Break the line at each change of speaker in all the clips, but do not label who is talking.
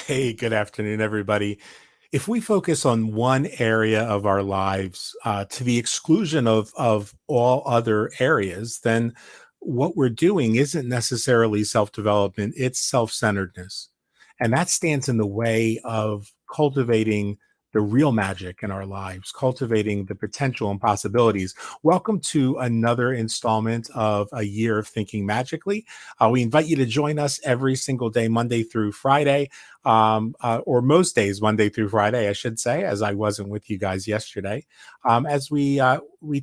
Hey, good afternoon, everybody. If we focus on one area of our lives to the exclusion of all other areas, then what we're doing isn't necessarily self development, it's self centeredness. And that stands in the way of cultivating the real magic in our lives, cultivating the potential and possibilities. Welcome to another installment of A Year of Thinking Magically. We invite you to join us every single day, Monday through Friday, or most days, Monday through Friday, I should say, as I wasn't with you guys yesterday, as we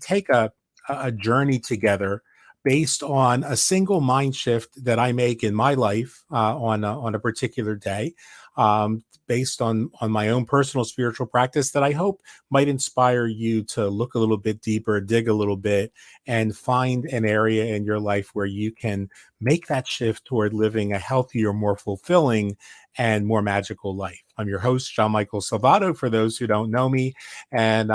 take a journey together based on a single mind shift that I make in my life on a particular day. Based on my own personal spiritual practice that I hope might inspire you to look a little bit deeper, dig a little bit, and find an area in your life where you can make that shift toward living a healthier, more fulfilling, and more magical life. I'm your host, John Michael Salvato, for those who don't know me, and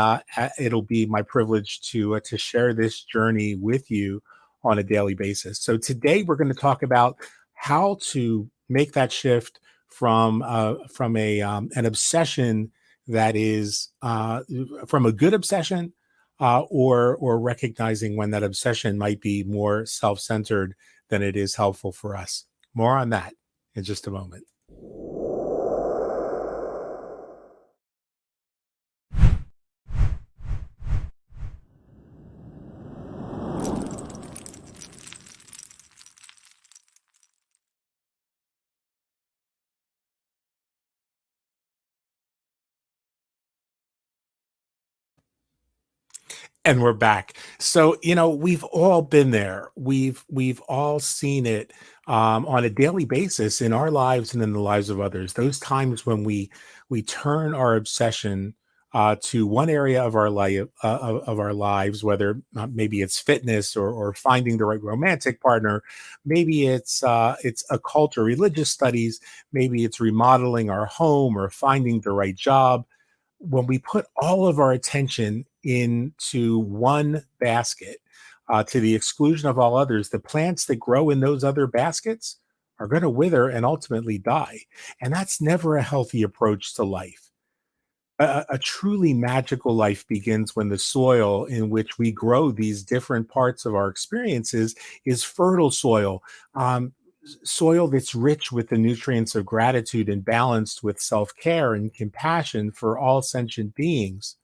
it'll be my privilege to share this journey with you on a daily basis. So today we're going to talk about how to make that shift from a an obsession that is from a good obsession, or recognizing when that obsession might be more self-centered than it is helpful for us. More on that in just a moment. And we're back. So, we've all been there. We've all seen it on a daily basis in our lives and in the lives of others. Those times when we turn our obsession to one area of our life of our lives, whether maybe it's fitness or finding the right romantic partner, maybe it's occult or religious studies, maybe it's remodeling our home or finding the right job. When we put all of our attention into one basket to the exclusion of all others, the plants that grow in those other baskets are going to wither and ultimately die. And that's never a healthy approach to life. A truly magical life begins when the soil in which we grow these different parts of our experiences is fertile soil, soil that's rich with the nutrients of gratitude and balanced with self care and compassion for all sentient beings.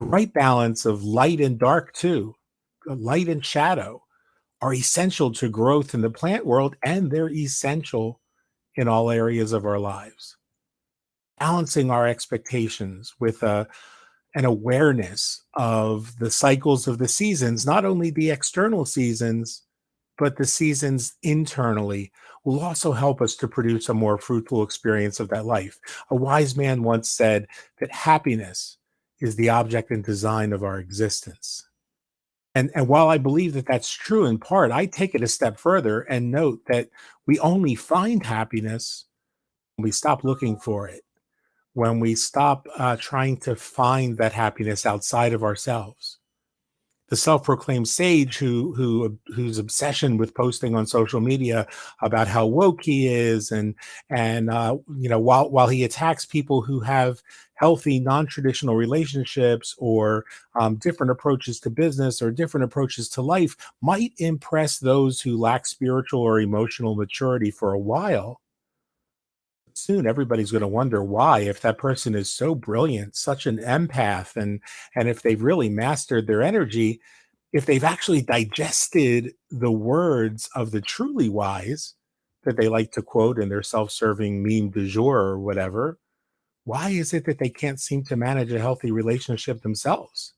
The right balance of light and dark, too, light and shadow, are essential to growth in the plant world, and they're essential in all areas of our lives. Balancing our expectations with an awareness of the cycles of the seasons, not only the external seasons, but the seasons internally, will also help us to produce a more fruitful experience of that life. A wise man once said that happiness is the object and design of our existence. And while I believe that that's true in part, I take it a step further and note that we only find happiness when we stop looking for it, when we stop trying to find that happiness outside of ourselves. The self-proclaimed sage whose obsession with posting on social media about how woke he is, and while he attacks people who have healthy non-traditional relationships, or different approaches to business or different approaches to life, might impress those who lack spiritual or emotional maturity for a while. Soon everybody's going to wonder why, if that person is so brilliant, such an empath, and if they've really mastered their energy, if they've actually digested the words of the truly wise that they like to quote in their self-serving meme du jour or whatever, why is it that they can't seem to manage a healthy relationship themselves?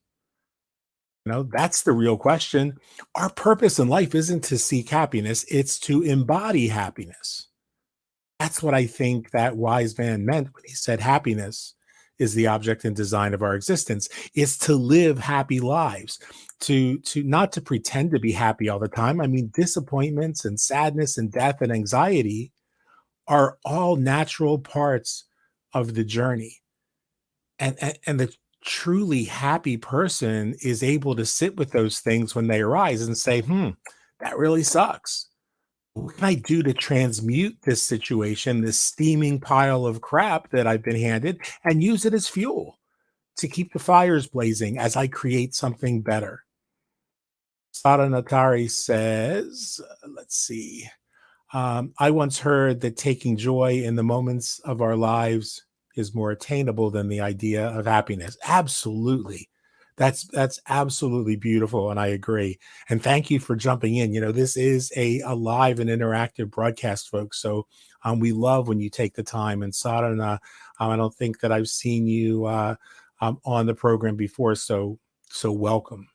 That's the real question. Our purpose in life isn't to seek happiness, it's to embody happiness. That's what I think that wise man meant when he said happiness is the object and design of our existence, is to live happy lives, to not to pretend to be happy all the time. I mean, disappointments and sadness and death and anxiety are all natural parts of the journey. And the truly happy person is able to sit with those things when they arise and say, that really sucks. What can I do to transmute this situation, this steaming pile of crap that I've been handed, and use it as fuel to keep the fires blazing as I create something better? Sada Natari says, let's see. I once heard that taking joy in the moments of our lives is more attainable than the idea of happiness. Absolutely. That's absolutely beautiful, and I agree. And thank you for jumping in. This is a live and interactive broadcast, folks. So we love when you take the time. And Sadhana, I don't think that I've seen you on the program before, so welcome.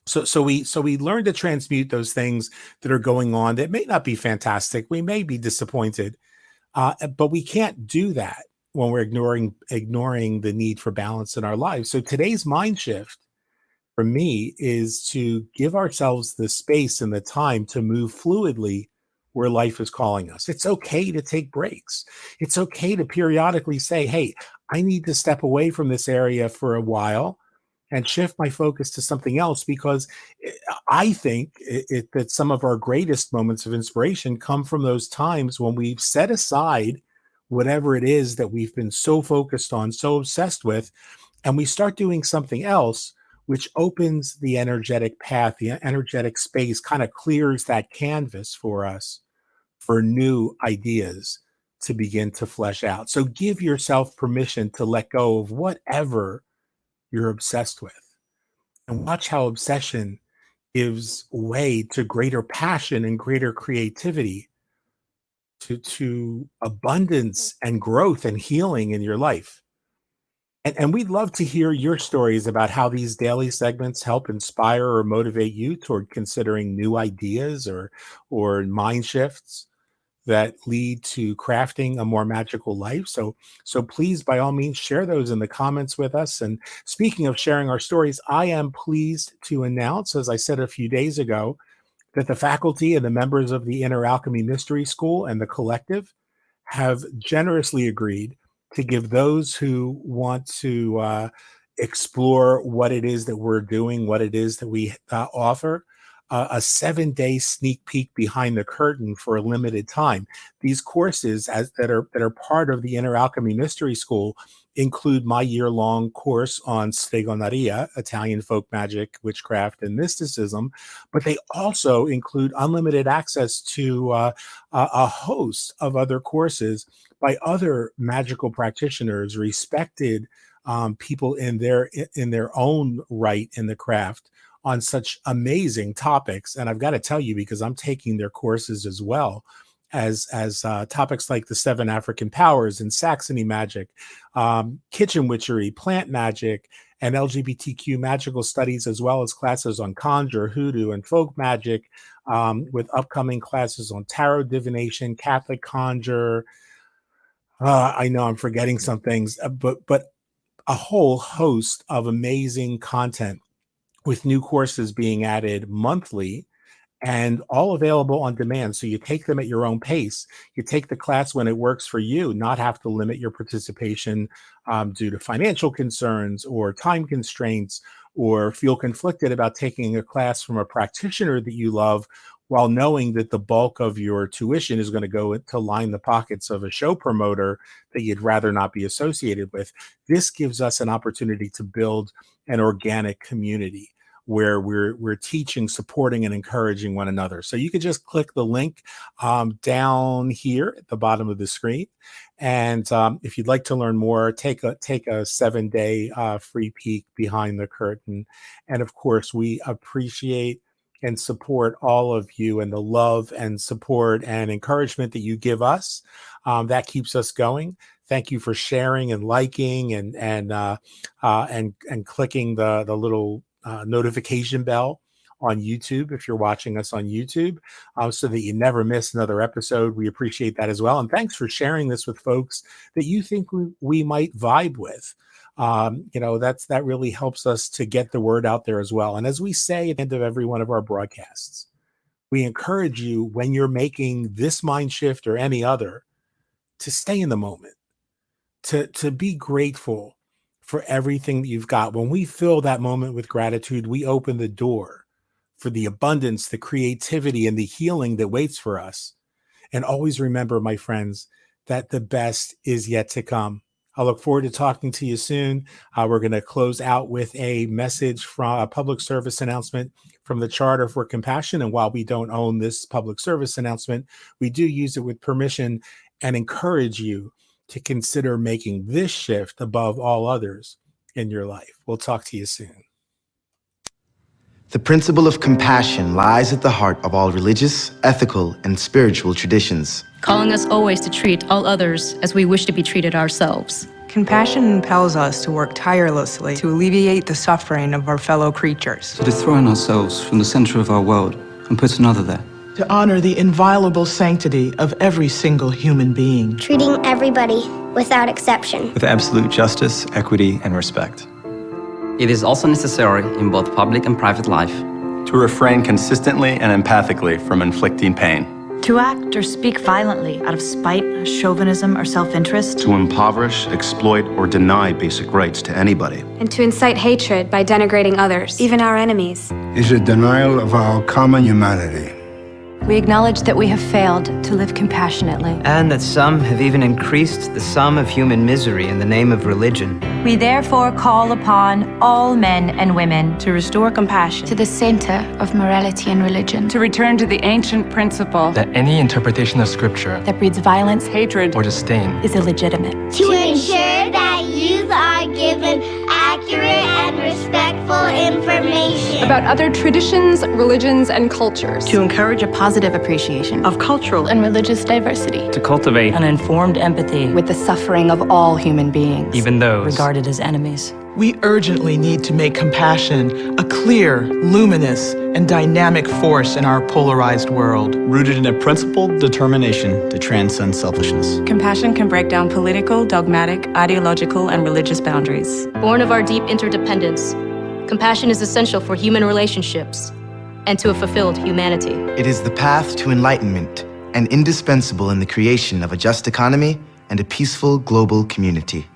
So we learn to transmute those things that are going on that may not be fantastic. We may be disappointed, but we can't do that when we're ignoring the need for balance in our lives. So today's mind shift for me is to give ourselves the space and the time to move fluidly where life is calling us. It's okay to take breaks. It's okay to periodically say, hey, I need to step away from this area for a while and shift my focus to something else, because I think that some of our greatest moments of inspiration come from those times when we've set aside whatever it is that we've been so focused on, so obsessed with, and we start doing something else, which opens the energetic path, the energetic space, kind of clears that canvas for us for new ideas to begin to flesh out. So give yourself permission to let go of whatever you're obsessed with, and watch how obsession gives way to greater passion and greater creativity, to abundance and growth and healing in your life. And we'd love to hear your stories about how these daily segments help inspire or motivate you toward considering new ideas or mind shifts that lead to crafting a more magical life. So please, by all means, share those in the comments with us. And speaking of sharing our stories, I am pleased to announce, as I said a few days ago, that the faculty and the members of the Inner Alchemy Mystery School and the collective have generously agreed to give those who want to explore what it is that we're doing, what it is that we offer, a 7-day sneak peek behind the curtain for a limited time. These courses, that are part of the Inner Alchemy Mystery School, include my year-long course on Stregoneria, Italian folk magic, witchcraft, and mysticism, but they also include unlimited access to a host of other courses by other magical practitioners, respected people in their own right in the craft, on such amazing topics. And I've got to tell you, because I'm taking their courses as well, as topics like the 7 African powers and Saxony magic, kitchen witchery, plant magic, and LGBTQ magical studies, as well as classes on conjure, hoodoo, and folk magic, with upcoming classes on tarot divination, Catholic conjure. I know I'm forgetting some things, but a whole host of amazing content, with new courses being added monthly and all available on demand. So you take them at your own pace. You take the class when it works for you, not have to limit your participation due to financial concerns or time constraints, or feel conflicted about taking a class from a practitioner that you love while knowing that the bulk of your tuition is going to go to line the pockets of a show promoter that you'd rather not be associated with. This gives us an opportunity to build an organic community where we're teaching, supporting, and encouraging one another. So you could just click the link down here at the bottom of the screen, and if you'd like to learn more, take a 7-day free peek behind the curtain. And of course, we appreciate and support all of you, and the love and support and encouragement that you give us. That keeps us going. Thank you for sharing and liking and clicking the little notification bell on YouTube if you're watching us on YouTube, so that you never miss another episode. We appreciate that as well. And thanks for sharing this with folks that you think we might vibe with. That really helps us to get the word out there as well. And as we say at the end of every one of our broadcasts, we encourage you, when you're making this mind shift or any other, to stay in the moment, to be grateful for everything that you've got. When we fill that moment with gratitude, we open the door for the abundance, the creativity, and the healing that waits for us. And always remember, my friends, that the best is yet to come. I look forward to talking to you soon. We're going to close out with a message from a public service announcement from the Charter for Compassion. And while we don't own this public service announcement, we do use it with permission and encourage you to consider making this shift above all others in your life. We'll talk to you soon.
The principle of compassion lies at the heart of all religious, ethical, and spiritual traditions,
calling us always to treat all others as we wish to be treated ourselves.
Compassion impels us to work tirelessly to alleviate the suffering of our fellow creatures.
To dethrone ourselves from the center of our world and put another there.
To honor the inviolable sanctity of every single human being.
Treating everybody without exception.
With absolute justice, equity, and respect.
It is also necessary in both public and private life
to refrain consistently and empathically from inflicting pain.
To act or speak violently out of spite, chauvinism, or self-interest.
To impoverish, exploit, or deny basic rights to anybody.
And to incite hatred by denigrating others, even our enemies.
Is a denial of our common humanity.
We acknowledge that we have failed to live compassionately.
And that some have even increased the sum of human misery in the name of religion.
We therefore call upon all men and women
to restore compassion
to the center of morality and religion.
To return to the ancient principle
that any interpretation of scripture
that breeds violence,
hatred,
or disdain
is illegitimate.
To ensure that youth are given accurate and respectful information
about other traditions, religions, and cultures.
To encourage a positive appreciation
of cultural and religious diversity.
To cultivate
an informed empathy
with the suffering of all human beings,
even those
regarded as enemies.
We urgently need to make compassion a clear, luminous, and dynamic force in our polarized world.
Rooted in a principled determination to transcend selfishness.
Compassion can break down political, dogmatic, ideological, and religious boundaries.
Born of our deep interdependence, compassion is essential for human relationships and to a fulfilled humanity.
It is the path to enlightenment and indispensable in the creation of a just economy and a peaceful global community.